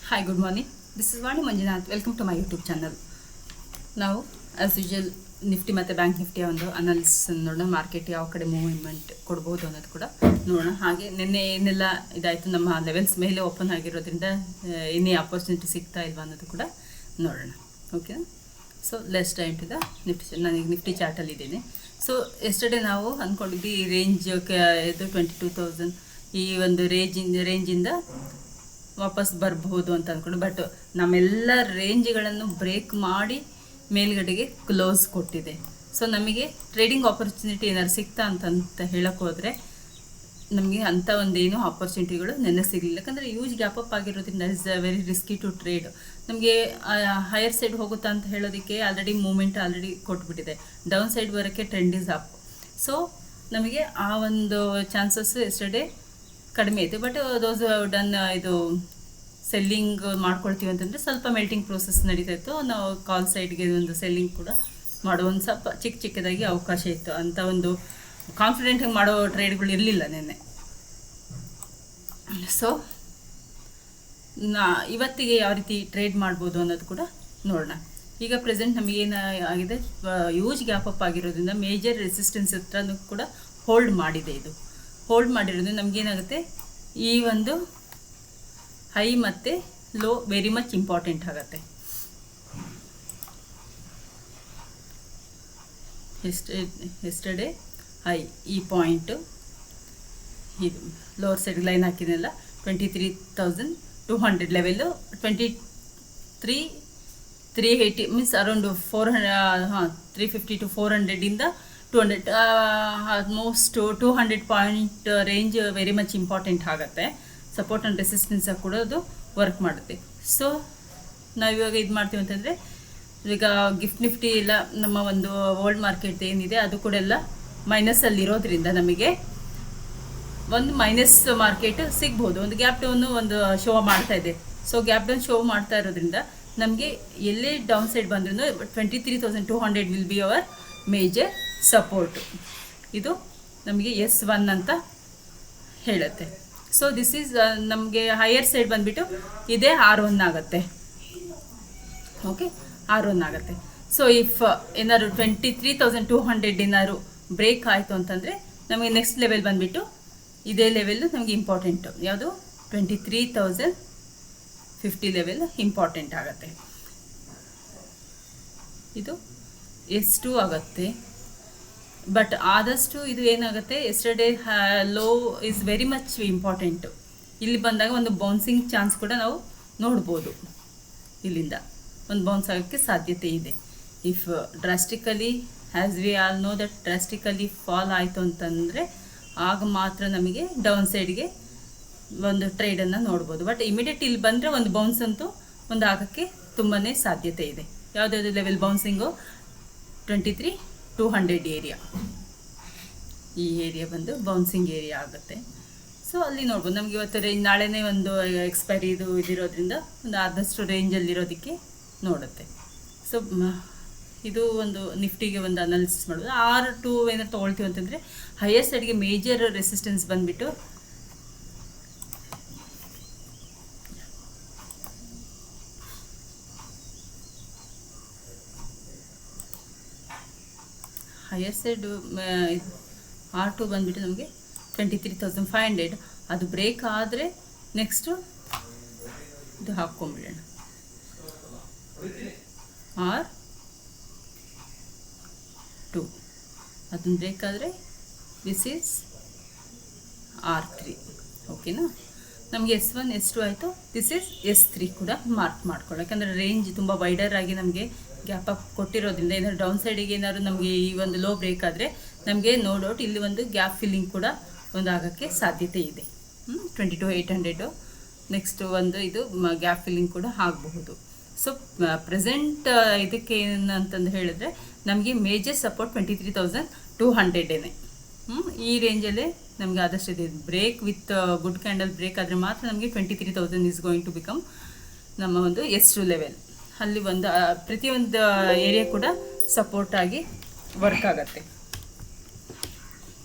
Hi, good morning. This is Vani Manjunath. Welcome to my YouTube channel. ನಾವು as usual Nifty ಮತ್ತು bank ನಿಫ್ಟಿಯ ಒಂದು analysis ನೋಡೋಣ. Market ಯಾವ ಕಡೆ ಮೂವ್ಮೆಂಟ್ ಕೊಡ್ಬೋದು ಅನ್ನೋದು ಕೂಡ ನೋಡೋಣ. ಹಾಗೆ ನಿನ್ನೆ ಏನೆಲ್ಲ ಇದಾಯಿತು, ನಮ್ಮ ಲೆವೆಲ್ಸ್ ಮೇಲೆ ಓಪನ್ ಆಗಿರೋದ್ರಿಂದ ಏನೇ ಅಪರ್ಚುನಿಟಿ ಸಿಗ್ತಾ ಇಲ್ವಾ ಅನ್ನೋದು ಕೂಡ ನೋಡೋಣ. Okay, so let's time to the Nifty. ನಾನೀಗ ನಿಫ್ಟಿ ಚಾರ್ಟಲ್ಲಿ ಇದ್ದೀನಿ. ಸೊ ಎಸ್ಟರ್ಡೇ ನಾವು ಅಂದ್ಕೊಂಡಿದ್ವಿ ಈ ರೇಂಜ್ ಇದು 22,000 ಈ ಒಂದು ರೇಂಜಿಂದ ವಾಪಸ್ ಬರಬಹುದು ಅಂತ ಅಂದ್ಕೊಂಡು, ಬಟ್ ನಮ್ಮೆಲ್ಲ ರೇಂಜ್ಗಳನ್ನು ಬ್ರೇಕ್ ಮಾಡಿ ಮೇಲ್ಗಡೆಗೆ ಕ್ಲೋಸ್ ಕೊಟ್ಟಿದೆ. ಸೊ ನಮಗೆ ಟ್ರೇಡಿಂಗ್ ಆಪರ್ಚುನಿಟಿ ಏನಾದ್ರು ಸಿಗ್ತಾ ಅಂತ ಹೇಳಕ್ಕೆ ಹೋದರೆ ನಮಗೆ ಅಂಥ ಒಂದೇನೂ ಆಪರ್ಚುನಿಟಿಗಳು ನೆನ್ನೆ ಸಿಗಲಿಲ್ಲ. ಯಾಕಂದರೆ ಯೂಜ್ ಗ್ಯಾಪ್ ಅಪ್ ಆಗಿರೋದ್ರಿಂದ is very risky to trade. ನಮಗೆ ಹೈಯರ್ ಸೈಡ್ ಹೋಗುತ್ತಾ ಅಂತ ಹೇಳೋದಕ್ಕೆ ಆಲ್ರೆಡಿ ಮೂಮೆಂಟ್ ಆಲ್ರೆಡಿ ಕೊಟ್ಬಿಟ್ಟಿದೆ. ಡೌನ್ ಸೈಡ್ ಬರೋಕ್ಕೆ ಟ್ರೆಂಡ್ ಇಸ್ ಅಪ್. ಸೊ ನಮಗೆ ಆ ಒಂದು ಚಾನ್ಸಸ್ ಎಸ್ಟರ್ಡೇ ಕಡಿಮೆ ಐತೆ. ಬಟ್ ದೋಸ್ ಡನ್ ಇದು ಸೆಲ್ಲಿಂಗ್ ಮಾಡ್ಕೊಳ್ತೀವಿ ಅಂತಂದರೆ ಸ್ವಲ್ಪ ಮೆಲ್ಟಿಂಗ್ ಪ್ರೋಸೆಸ್ ನಡೀತಾ ಇತ್ತು. ನಾವು ಕಾಲ್ ಸೈಡ್ಗೆ ಒಂದು ಸೆಲ್ಲಿಂಗ್ ಕೂಡ ಮಾಡೋ ಒಂದು ಸ್ವಲ್ಪ ಚಿಕ್ಕದಾಗಿ ಅವಕಾಶ ಇತ್ತು. ಅಂಥ ಒಂದು ಕಾನ್ಫಿಡೆಂಟಾಗಿ ಮಾಡೋ ಟ್ರೇಡ್ಗಳು ಇರಲಿಲ್ಲ ನಿನ್ನೆ. ಸೊ ಇವತ್ತಿಗೆ ಯಾವ ರೀತಿ ಟ್ರೇಡ್ ಮಾಡ್ಬೋದು ಅನ್ನೋದು ಕೂಡ ನೋಡೋಣ. ಈಗ ಪ್ರೆಸೆಂಟ್ ನಮಗೇನು ಆಗಿದೆ, ಯೂಜ್ ಗ್ಯಾಪ್ ಅಪ್ ಆಗಿರೋದ್ರಿಂದ ಮೇಜರ್ ರೆಸಿಸ್ಟೆನ್ಸ್ ಹತ್ರನೂ ಕೂಡ ಹೋಲ್ಡ್ ಮಾಡಿದೆ. ಇದು ಹೋಲ್ಡ್ ಮಾಡಿರೋದ್ರಿಂದ ನಮಗೇನಾಗುತ್ತೆ, ಈ ಒಂದು ಹೈ ಮತ್ತು ಲೋ ವೆರಿ ಮಚ್ ಇಂಪಾರ್ಟೆಂಟ್ ಆಗುತ್ತೆ. ಎಸ್ಟರ್ಡೇ ಹೈ ಈ ಪಾಯಿಂಟು, ಇದು ಲೋವರ್ ಸೈಡ್ ಲೈನ್ ಹಾಕಿದ್ನಲ್ಲ 23,200 level, 23,380 means around 350 to 400 200 almost 200 point range very much important ಆಗುತ್ತೆ. ಸಪೋರ್ಟ್ ಆ್ಯಂಡ್ ರೆಸಿಸ್ಟೆನ್ಸ್ ಕೂಡ ಅದು ವರ್ಕ್ ಮಾಡುತ್ತೆ. ಸೊ ನಾವಿವಾಗ ಇದು ಮಾಡ್ತೀವಿ ಅಂತಂದರೆ, ಈಗ ಗಿಫ್ಟ್ ನಿಫ್ಟಿ ಎಲ್ಲ ನಮ್ಮ ಒಂದು ವರ್ಲ್ಡ್ ಮಾರ್ಕೆಟ್ ಏನಿದೆ ಅದು ಕೂಡ ಎಲ್ಲ ಮೈನಸ್ಸಲ್ಲಿರೋದ್ರಿಂದ ನಮಗೆ ಒಂದು ಮೈನಸ್ ಮಾರ್ಕೆಟ್ ಸಿಗ್ಬೋದು. ಒಂದು ಗ್ಯಾಪ್ ಡೌನು ಒಂದು ಶೋ ಮಾಡ್ತಾ ಇದೆ. ಸೊ ಗ್ಯಾಪ್ ಡೌನ್ ಶೋ ಮಾಡ್ತಾ ಇರೋದ್ರಿಂದ ನಮಗೆ ಎಲ್ಲೇ ಡೌನ್ ಸೈಡ್ ಬಂದ್ರೂ 23,200 will be our major support. ಇದು ನಮಗೆ S1 ಅಂತ ಹೇಳುತ್ತೆ. ಸೊ ದಿಸ್ ಈಸ್ ನಮಗೆ ಹೈಯರ್ ಸೈಡ್ ಬಂದುಬಿಟ್ಟು ಇದೇ R1 ಆಗುತ್ತೆ. ಓಕೆ, R1 ಆಗುತ್ತೆ. ಸೊ ಇಫ್ ಏನಾದ್ರು 23,200 ಏನಾದ್ರು ಬ್ರೇಕ್ ಆಯಿತು ಅಂತಂದರೆ ನಮಗೆ ನೆಕ್ಸ್ಟ್ ಲೆವೆಲ್ ಬಂದುಬಿಟ್ಟು ಇದೇ ಲೆವೆಲ್ಲು ನಮಗೆ ಇಂಪಾರ್ಟೆಂಟು. ಯಾವುದು 23,050 ಲೆವೆಲ್ ಇಂಪಾರ್ಟೆಂಟ್ ಆಗುತ್ತೆ. ಇದು S2 ಆಗುತ್ತೆ. ಬಟ್ ಆದಷ್ಟು ಇದು ಏನಾಗುತ್ತೆ, yesterday low is very much important. ಇಲ್ಲಿ ಬಂದಾಗ ಒಂದು ಬೌನ್ಸಿಂಗ್ ಚಾನ್ಸ್ ಕೂಡ ನಾವು ನೋಡ್ಬೋದು. ಇಲ್ಲಿಂದ ಒಂದು ಬೌನ್ಸ್ ಆಗೋಕ್ಕೆ ಸಾಧ್ಯತೆ ಇದೆ. If drastically as we all know that drastically fall ಆಯಿತು ಅಂತಂದರೆ ಆಗ ಮಾತ್ರ ನಮಗೆ ಡೌನ್ ಸೈಡ್ಗೆ ಒಂದು ಟ್ರೇಡನ್ನು ನೋಡ್ಬೋದು. ಬಟ್ ಇಮಿಡಿಯೇಟ್ ಇಲ್ಲಿ ಬಂದರೆ ಒಂದು ಬೌನ್ಸ್ ಅಂತೂ ಒಂದು ಆಗೋಕ್ಕೆ ತುಂಬಾ ಸಾಧ್ಯತೆ ಇದೆ. ಯಾವುದಾದ್ರು ಲೆವೆಲ್ ಬೌನ್ಸಿಂಗು 23,200 ಏರಿಯಾ, ಈ ಏರಿಯಾ ಬಂದು ಬೌನ್ಸಿಂಗ್ ಏರಿಯಾ ಆಗುತ್ತೆ. ಸೊ ಅಲ್ಲಿ ನೋಡ್ಬೋದು. ನಮ್ಗೆ ಇವತ್ತು ನಾಳೆನೇ ಒಂದು ಎಕ್ಸ್ಪೈರಿ ಇದಿರೋದ್ರಿಂದ ಒಂದು ಆದಷ್ಟು ರೇಂಜಲ್ಲಿರೋದಕ್ಕೆ ನೋಡುತ್ತೆ. ಸೊ ಇದು ಒಂದು ನಿಫ್ಟಿಗೆ ಒಂದು ಅನಾಲಿಸಿಸ್ ಮಾಡೋದು. R2 ಏನಾದ್ರು ತೊಗೊಳ್ತೀವಿ ಅಂತಂದರೆ ಹೈಯರ್ ಸೈಡ್ಗೆ ಮೇಜರ್ ರೆಸಿಸ್ಟೆನ್ಸ್ ಬಂದುಬಿಟ್ಟು ಹೈಯರ್ ಸೈಡ್ R2 ಬಂದುಬಿಟ್ಟು ನಮಗೆ 23,500. ಅದು ಬ್ರೇಕ್ ಆದರೆ ನೆಕ್ಸ್ಟು ಇದು ಹಾಕ್ಕೊಂಬಿಡೋಣ R2. ಅದನ್ನು ಬ್ರೇಕ್ ಆದರೆ ದಿಸ್ ಈಸ್ R3. ಓಕೆನಾ, ನಮಗೆ S1 S2 ಆಯಿತು. ದಿಸ್ ಈಸ್ S3 ಕೂಡ ಮಾರ್ಕ್ ಮಾಡ್ಕೊಳ್ಳೋ. ಯಾಕಂದರೆ ರೇಂಜ್ ತುಂಬ ವೈಡರ್ ಆಗಿ ನಮಗೆ ಗ್ಯಾಪ್ ಅಪ್ ಕೊಟ್ಟಿರೋದ್ರಿಂದ ಏನಾದ್ರು ಡೌನ್ ಸೈಡಿಗೆ ಏನಾದ್ರು ನಮಗೆ ಈ ಒಂದು ಲೋ ಬ್ರೇಕ್ ಆದರೆ ನಮಗೆ ನೋ ಡೌಟ್ ಇಲ್ಲಿ ಒಂದು ಗ್ಯಾಪ್ ಫಿಲ್ಲಿಂಗ್ ಕೂಡ ಒಂದು ಆಗೋಕ್ಕೆ ಸಾಧ್ಯತೆ ಇದೆ. 22,800 ನೆಕ್ಸ್ಟ್ ಒಂದು ಇದು ಗ್ಯಾಪ್ ಫಿಲ್ಲಿಂಗ್ ಕೂಡ ಆಗಬಹುದು. ಸೊ ಪ್ರೆಸೆಂಟ್ ಇದಕ್ಕೆ ಏನಂತಂದು ಹೇಳಿದ್ರೆ ನಮಗೆ ಮೇಜರ್ ಸಪೋರ್ಟ್ 23,200 ಈ ರೇಂಜಲ್ಲೇ ನಮಗೆ ಆದಷ್ಟು ಇದೆ. Break with good candle break ಆದರೆ ಮಾತ್ರ ನಮಗೆ 23,000 ಈಸ್ ಗೋಯಿಂಗ್ ಟು ಬಿಕಮ್ ನಮ್ಮ ಒಂದು S2 ಲೆವೆಲ್. ಅಲ್ಲಿ ಒಂದು ಪ್ರತಿಯೊಂದು ಏರಿಯಾ ಕೂಡ ಸಪೋರ್ಟ್ ಆಗಿ ವರ್ಕ್ ಆಗುತ್ತೆ.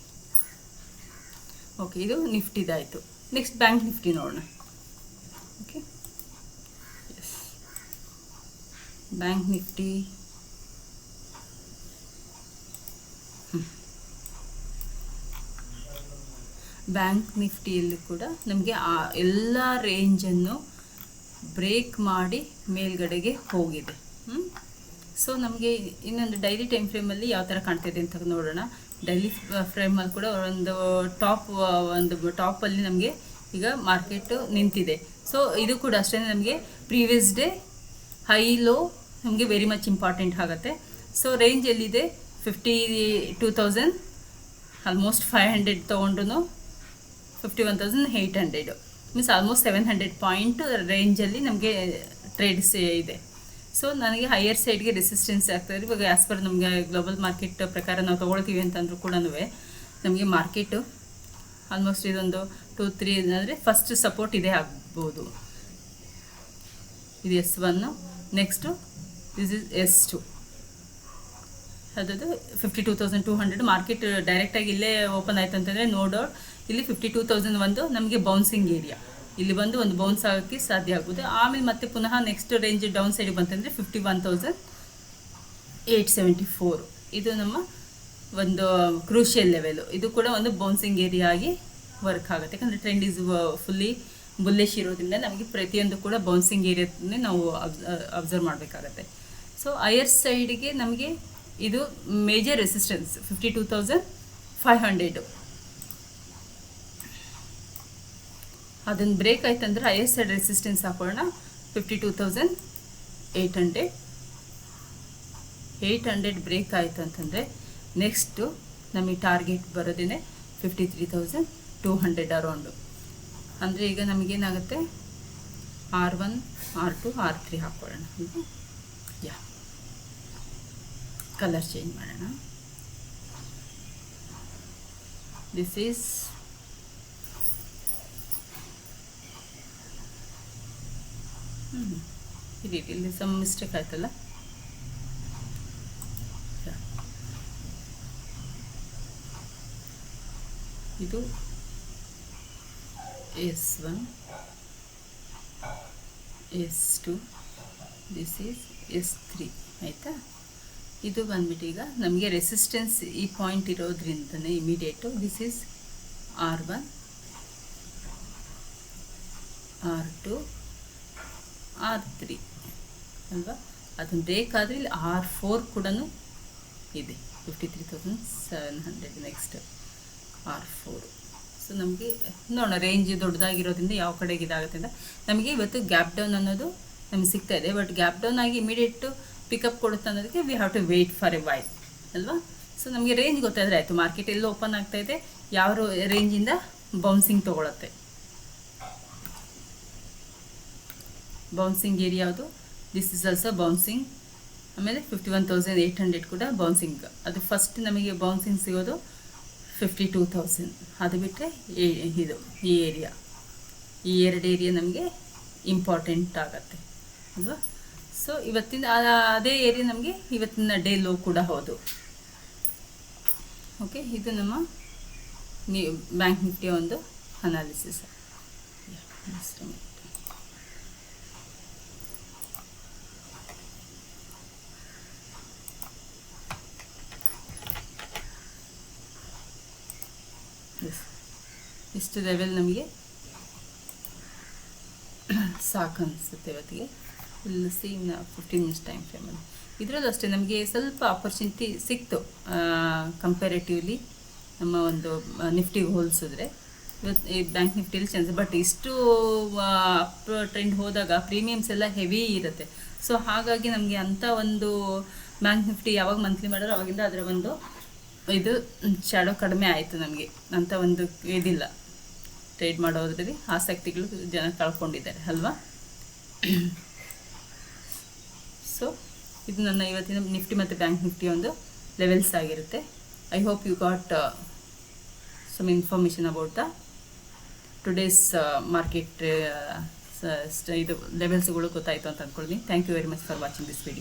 ಓಕೆ, ಇದು ನಿಫ್ಟಿದಾಯಿತು. ನೆಕ್ಸ್ಟ್ ಬ್ಯಾಂಕ್ ನಿಫ್ಟಿ ನೋಡೋಣ. ಓಕೆ, ಬ್ಯಾಂಕ್ ನಿಫ್ಟಿ ನಿಫ್ಟಿಯಲ್ಲಿ ಕೂಡ ನಮಗೆ ಆ ಎಲ್ಲ ರೇಂಜನ್ನು ಬ್ರೇಕ್ ಮಾಡಿ ಮೇಲ್ಗಡೆಗೆ ಹೋಗಿದೆ. ಸೊ ನಮಗೆ ಇನ್ನೊಂದು ಡೈಲಿ ಟೈಮ್ ಫ್ರೇಮಲ್ಲಿ ಯಾವ ಥರ ಕಾಣ್ತಿದೆ ಅಂತ ನೋಡೋಣ. ಡೈಲಿ ಫ್ರೇಮಲ್ಲಿ ಕೂಡ ಒಂದು ಟಾಪಲ್ಲಿ ನಮಗೆ ಈಗ ಮಾರ್ಕೆಟು ನಿಂತಿದೆ. ಸೊ ಇದು ಕೂಡ ಅಷ್ಟೇ, ನಮಗೆ ಪ್ರೀವಿಯಸ್ ಡೇ ಹೈ ಲೋ ನಮಗೆ ವೆರಿ ಮಚ್ ಇಂಪಾರ್ಟೆಂಟ್ ಆಗುತ್ತೆ. ಸೊ ರೇಂಜ್ ಎಲ್ಲಿದೆ 52,000, ಆಲ್ಮೋಸ್ಟ್ 500 ತೊಗೊಂಡ್ರು 51,800 ಮೀನ್ಸ್ ಆಲ್ಮೋಸ್ಟ್ 700 ಪಾಯಿಂಟ್ ರೇಂಜಲ್ಲಿ ನಮಗೆ ಟ್ರೇಡ್ಸ್ ಇದೆ. ಸೊ ನನಗೆ ಹೈಯರ್ ಸೈಡ್ಗೆ ರೆಸಿಸ್ಟೆನ್ಸ್ ಆಗ್ತಾಯಿದೆ. ಇವಾಗ ಆ್ಯಸ್ ಪರ್ ನಮಗೆ ಗ್ಲೋಬಲ್ ಮಾರ್ಕೆಟ್ ಪ್ರಕಾರ ನಾವು ತೊಗೊಳ್ತೀವಿ ಅಂತಂದ್ರೂ ಕೂಡ ನಮಗೆ ಮಾರ್ಕೆಟು ಆಲ್ಮೋಸ್ಟ್ ಇದೊಂದು 2-3 ಅಂದರೆ ಫಸ್ಟ್ ಸಪೋರ್ಟ್ ಇದೇ ಆಗ್ಬೋದು. ಇದು S1, next this is S2. ಅದದು 52,200 ಮಾರ್ಕೆಟ್ ಡೈರೆಕ್ಟಾಗಿ ಇಲ್ಲೇ ಓಪನ್ ಆಯಿತು ಅಂತಂದರೆ ನೋ ಡೌಟ್ ಇಲ್ಲಿ 52,001 ನಮಗೆ ಬೌನ್ಸಿಂಗ್ ಏರಿಯಾ, ಇಲ್ಲಿ ಬಂದು ಒಂದು ಬೌನ್ಸ್ ಆಗೋಕ್ಕೆ ಸಾಧ್ಯ ಆಗ್ಬೋದು. ಆಮೇಲೆ ಮತ್ತೆ ಪುನಃ ನೆಕ್ಸ್ಟ್ ರೇಂಜ್ ಡೌನ್ ಸೈಡಿಗೆ ಬಂತಂದರೆ 51,874 ಇದು ನಮ್ಮ ಒಂದು ಕ್ರೂಷಿಯಲ್ ಲೆವೆಲು. ಇದು ಕೂಡ ಒಂದು ಬೌನ್ಸಿಂಗ್ ಏರಿಯಾ ಆಗಿ ವರ್ಕ್ ಆಗುತ್ತೆ. ಯಾಕಂದರೆ ಟ್ರೆಂಡ್ ಈಸ್ ಫುಲ್ಲಿ ಬುಲ್ಲಿಶ್ ಇರೋದ್ರಿಂದ ನಮಗೆ ಪ್ರತಿಯೊಂದು ಕೂಡ ಬೌನ್ಸಿಂಗ್ ಏರಿಯಾನೇ ನಾವು ಅಬ್ಸರ್ವ್ ಮಾಡಬೇಕಾಗತ್ತೆ. ಸೊ ಹೈಯರ್ ಸೈಡ್ಗೆ ನಮಗೆ ಇದು ಮೇಜರ್ ರೆಸಿಸ್ಟೆನ್ಸ್ 52,500. ಅದನ್ನು ಬ್ರೇಕ್ ಆಯ್ತಂದ್ರೆ ಹೈಯರ್ ಸೈಡ್ ರೆಸಿಸ್ಟೆನ್ಸ್ ಹಾಕೋಣ 52,800. 800 ಬ್ರೇಕ್ ಆಯಿತು ಅಂತಂದರೆ ನೆಕ್ಸ್ಟು ನಮಗೆ ಟಾರ್ಗೆಟ್ ಬರೋದೇ 53,200 ಅರೌಂಡು. ಅಂದರೆ ಈಗ ನಮಗೇನಾಗುತ್ತೆ R1, R2, R3 ಹಾಕ್ಕೊಳ್ಳೋಣ. ಯಾ ಕಲರ್ ಚೇಂಜ್ ಮಾಡೋಣ. ದಿಸ್ ಈಸ್ ಇಲ್ಲಿ ಸಮ್ ಮಿಸ್ಟೇಕ್ ಆಯ್ತಲ್ಲ. ಇದು S1, S2, this is S3 ಆಯಿತಾ. ಇದು ಬಂದ್ಬಿಟ್ಟು ಈಗ ನಮಗೆ ರೆಸಿಸ್ಟೆನ್ಸ್ ಈ ಪಾಯಿಂಟ್ ಇರೋದ್ರಿಂದನೇ immediate this is R1, R2, R3 ಅಲ್ವಾ. ಅದನ್ನು ಬೇಕಾದರೆ ಇಲ್ಲಿ R4 ಕೂಡ ಇದೆ 53,700. Next R4. ಸೊ ನಮಗೆ ನೋಡೋಣ ರೇಂಜ್ ದೊಡ್ಡದಾಗಿರೋದ್ರಿಂದ ಯಾವ ಕಡೆಗೆ ಇದಾಗುತ್ತೆ ಅಂತ. ನಮಗೆ ಇವತ್ತು ಗ್ಯಾಪ್ ಡೌನ್ ಅನ್ನೋದು ನಮಗೆ ಸಿಗ್ತಾ ಇದೆ. ಬಟ್ ಗ್ಯಾಪ್ ಡೌನ್ ಆಗಿ ಇಮಿಡಿಯೇಟು ಪಿಕಪ್ ಕೊಡುತ್ತೆ ಅನ್ನೋದಕ್ಕೆ we have to wait for a while ಅಲ್ವಾ. ಸೊ ನಮಗೆ ರೇಂಜ್ ಗೊತ್ತಾದರೆ ಆಯಿತು, ಮಾರ್ಕೆಟ್ ಎಲ್ಲೂ ಓಪನ್ ಆಗ್ತಾಯಿದೆ, ಯಾವ ರೇಂಜಿಂದ ಬೌನ್ಸಿಂಗ್ ತೊಗೊಳತ್ತೆ. ಬೌನ್ಸಿಂಗ್ ಏರಿಯಾ ಯಾವುದು, ದಿಸ್ ಇಸ್ ಆಲ್ಸೋ ಬೌನ್ಸಿಂಗ್. ಆಮೇಲೆ 51,800 ಕೂಡ ಬೌನ್ಸಿಂಗ್. ಅದು ಫಸ್ಟ್ ನಮಗೆ ಬೌನ್ಸಿಂಗ್ ಸಿಗೋದು 52,000. ಅದು ಬಿಟ್ಟರೆ ಇದು ಈ ಏರಿಯಾ, ಈ ಎರಡು ಏರಿಯಾ ನಮಗೆ ಇಂಪಾರ್ಟೆಂಟ್ ಆಗತ್ತೆ ಅಲ್ವಾ. ಸೊ ಇವತ್ತಿನ ಅದೇ ಏರಿಯಾ ನಮಗೆ ಇವತ್ತಿನ ಡೇ ಲೋ ಕೂಡ ಹೌದು. ಓಕೆ, ಇದು ನಮ್ಮ ಬ್ಯಾಂಕ್ ನಿಫ್ಟಿಯ ಒಂದು ಅನಾಲಿಸಿಸ್. ಇಷ್ಟು ಲೆವೆಲ್ ನಮಗೆ ಸಾಕು ಅನಿಸುತ್ತೆ ಇವತ್ತಿಗೆ. ಇಲ್ಲಿ ಸಿ 15 ಮಿನಿಟ್ಸ್ ಟೈಮ್ ಫ್ರೇಮಲ್ಲಿ ಇದರಲ್ಲೂ ಅಷ್ಟೇ ನಮಗೆ ಸ್ವಲ್ಪ ಆಪರ್ಚುನಿಟಿ ಸಿಕ್ತು ಕಂಪ್ಯಾರೇಟಿವ್ಲಿ ನಮ್ಮ ಒಂದು ನಿಫ್ಟಿಗೆ ಹೋಲಿಸಿದ್ರೆ. ಇವತ್ತು ಈ ಬ್ಯಾಂಕ್ ನಿಫ್ಟಿಯಲ್ಲಿ ಚಾನ್ಸ್, ಬಟ್ ಇಷ್ಟು ಅಪ್ ಟ್ರೆಂಡ್ ಹೋದಾಗ ಪ್ರೀಮಿಯಮ್ಸ್ ಎಲ್ಲ ಹೆವಿ ಇರುತ್ತೆ. ಸೊ ಹಾಗಾಗಿ ನಮಗೆ ಅಂಥ ಒಂದು ಬ್ಯಾಂಕ್ ನಿಫ್ಟಿ ಯಾವಾಗ ಮಂತ್ಲಿ ಮಾಡೋರು ಅವಾಗಿಂದ ಅದರ ಒಂದು ಇದು ಶಾಡೋ ಕಡಿಮೆ ಆಯಿತು. ನಮಗೆ ಅಂಥ ಒಂದು ಇದಿಲ್ಲ, ಟ್ರೇಡ್ ಮಾಡೋದ್ರಲ್ಲಿ ಆಸಕ್ತಿಗಳು ಜನ ಕಳ್ಕೊಂಡಿದ್ದಾರೆ ಅಲ್ವಾ. ಸೊ ಇದು ನನ್ನ ಇವತ್ತಿನ ನಿಫ್ಟಿ ಮತ್ತು ಬ್ಯಾಂಕ್ ನಿಫ್ಟಿ ಒಂದು ಲೆವೆಲ್ಸ್ ಆಗಿರುತ್ತೆ. I hope you got some information about the today's market ಇದು ಲೆವೆಲ್ಸ್ಗಳು ಗೊತ್ತಾಯಿತು ಅಂತ ಅಂದ್ಕೊಳ್ತೀನಿ. Thank you very much for watching this video.